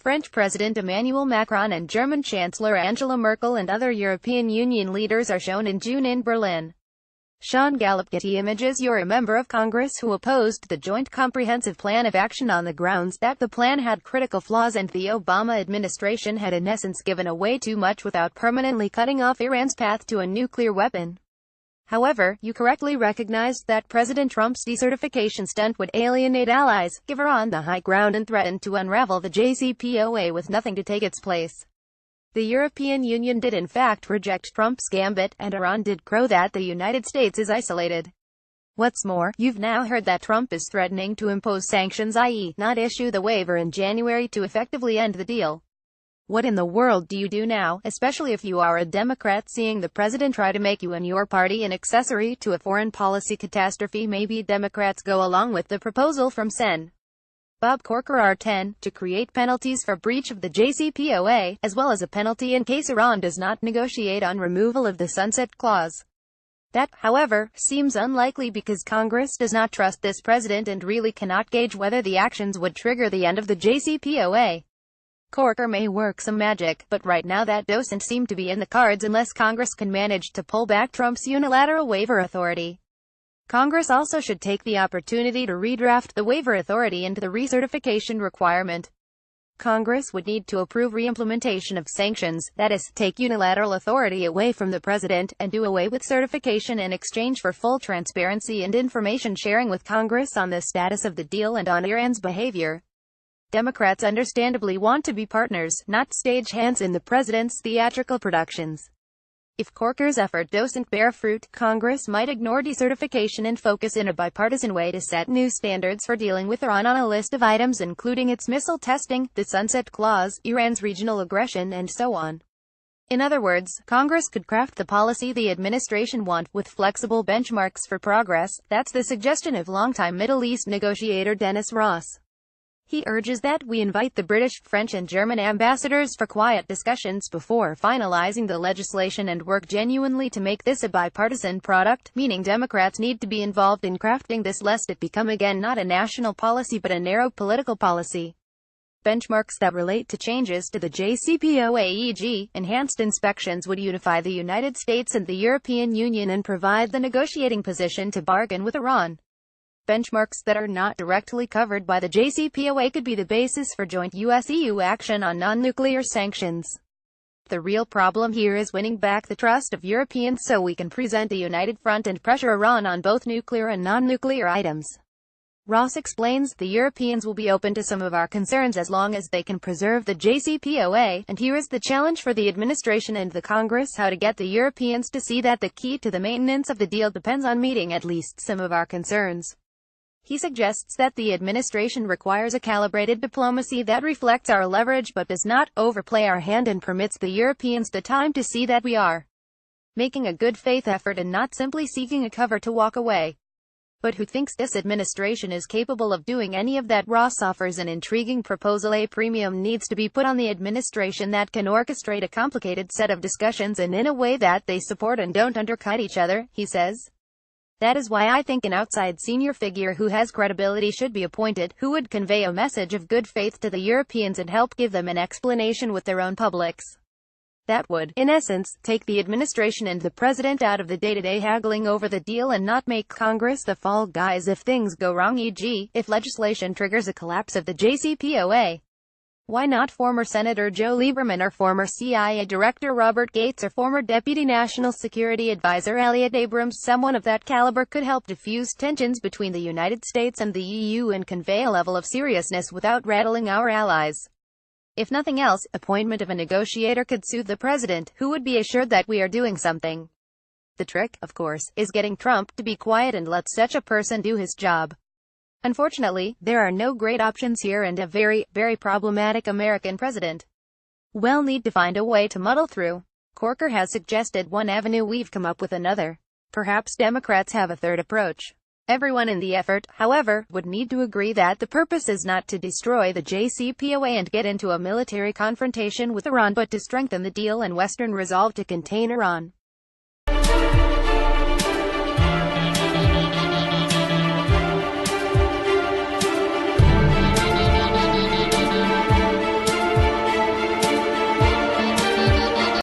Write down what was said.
French President Emmanuel Macron and German Chancellor Angela Merkel and other European Union leaders are shown in June in Berlin. Sean Gallup Getty Images. You're a member of Congress who opposed the Joint Comprehensive Plan of Action on the grounds that the plan had critical flaws and the Obama administration had in essence given away too much without permanently cutting off Iran's path to a nuclear weapon. However, you correctly recognized that President Trump's decertification stunt would alienate allies, give Iran the high ground and threaten to unravel the JCPOA with nothing to take its place. The European Union did in fact reject Trump's gambit, and Iran did crow that the United States is isolated. What's more, you've now heard that Trump is threatening to impose sanctions, i.e., not issue the waiver in January to effectively end the deal. What in the world do you do now, especially if you are a Democrat, seeing the president try to make you and your party an accessory to a foreign policy catastrophe? Maybe Democrats go along with the proposal from Sen. Bob Corker R10, to create penalties for breach of the JCPOA, as well as a penalty in case Iran does not negotiate on removal of the sunset clause. That, however, seems unlikely because Congress does not trust this president and really cannot gauge whether the actions would trigger the end of the JCPOA. Corker may work some magic, but right now that doesn't seem to be in the cards unless Congress can manage to pull back Trump's unilateral waiver authority. Congress also should take the opportunity to redraft the waiver authority into the recertification requirement. Congress would need to approve reimplementation of sanctions, that is, take unilateral authority away from the president, and do away with certification in exchange for full transparency and information sharing with Congress on the status of the deal and on Iran's behavior. Democrats understandably want to be partners, not stagehands in the president's theatrical productions. If Corker's effort doesn't bear fruit, Congress might ignore decertification and focus in a bipartisan way to set new standards for dealing with Iran on a list of items including its missile testing, the sunset clause, Iran's regional aggression, and so on. In other words, Congress could craft the policy the administration wants, with flexible benchmarks for progress. That's the suggestion of longtime Middle East negotiator Dennis Ross. He urges that we invite the British, French and German ambassadors for quiet discussions before finalizing the legislation and work genuinely to make this a bipartisan product, meaning Democrats need to be involved in crafting this lest it become again not a national policy but a narrow political policy. Benchmarks that relate to changes to the JCPOA, e.g., enhanced inspections, would unify the United States and the European Union and provide the negotiating position to bargain with Iran. Benchmarks that are not directly covered by the JCPOA could be the basis for joint US-EU action on non-nuclear sanctions. The real problem here is winning back the trust of Europeans so we can present a united front and pressure Iran on both nuclear and non-nuclear items. Ross explains, the Europeans will be open to some of our concerns as long as they can preserve the JCPOA, and here is the challenge for the administration and the Congress: how to get the Europeans to see that the key to the maintenance of the deal depends on meeting at least some of our concerns. He suggests that the administration requires a calibrated diplomacy that reflects our leverage but does not overplay our hand and permits the Europeans the time to see that we are making a good faith effort and not simply seeking a cover to walk away. But who thinks this administration is capable of doing any of that? Ross offers an intriguing proposal. A premium needs to be put on the administration that can orchestrate a complicated set of discussions and in a way that they support and don't undercut each other, he says. That is why I think an outside senior figure who has credibility should be appointed, who would convey a message of good faith to the Europeans and help give them an explanation with their own publics. That would, in essence, take the administration and the president out of the day-to-day haggling over the deal and not make Congress the fall guys if things go wrong, e.g., if legislation triggers a collapse of the JCPOA. Why not former Senator Joe Lieberman or former CIA Director Robert Gates or former Deputy National Security Advisor Elliot Abrams? Someone of that caliber could help diffuse tensions between the United States and the EU and convey a level of seriousness without rattling our allies. If nothing else, appointment of a negotiator could soothe the president, who would be assured that we are doing something. The trick, of course, is getting Trump to be quiet and let such a person do his job. Unfortunately, there are no great options here, and a very, very problematic American president will need to find a way to muddle through. Corker has suggested one avenue, we've come up with another. Perhaps Democrats have a third approach. Everyone in the effort, however, would need to agree that the purpose is not to destroy the JCPOA and get into a military confrontation with Iran but to strengthen the deal and Western resolve to contain Iran.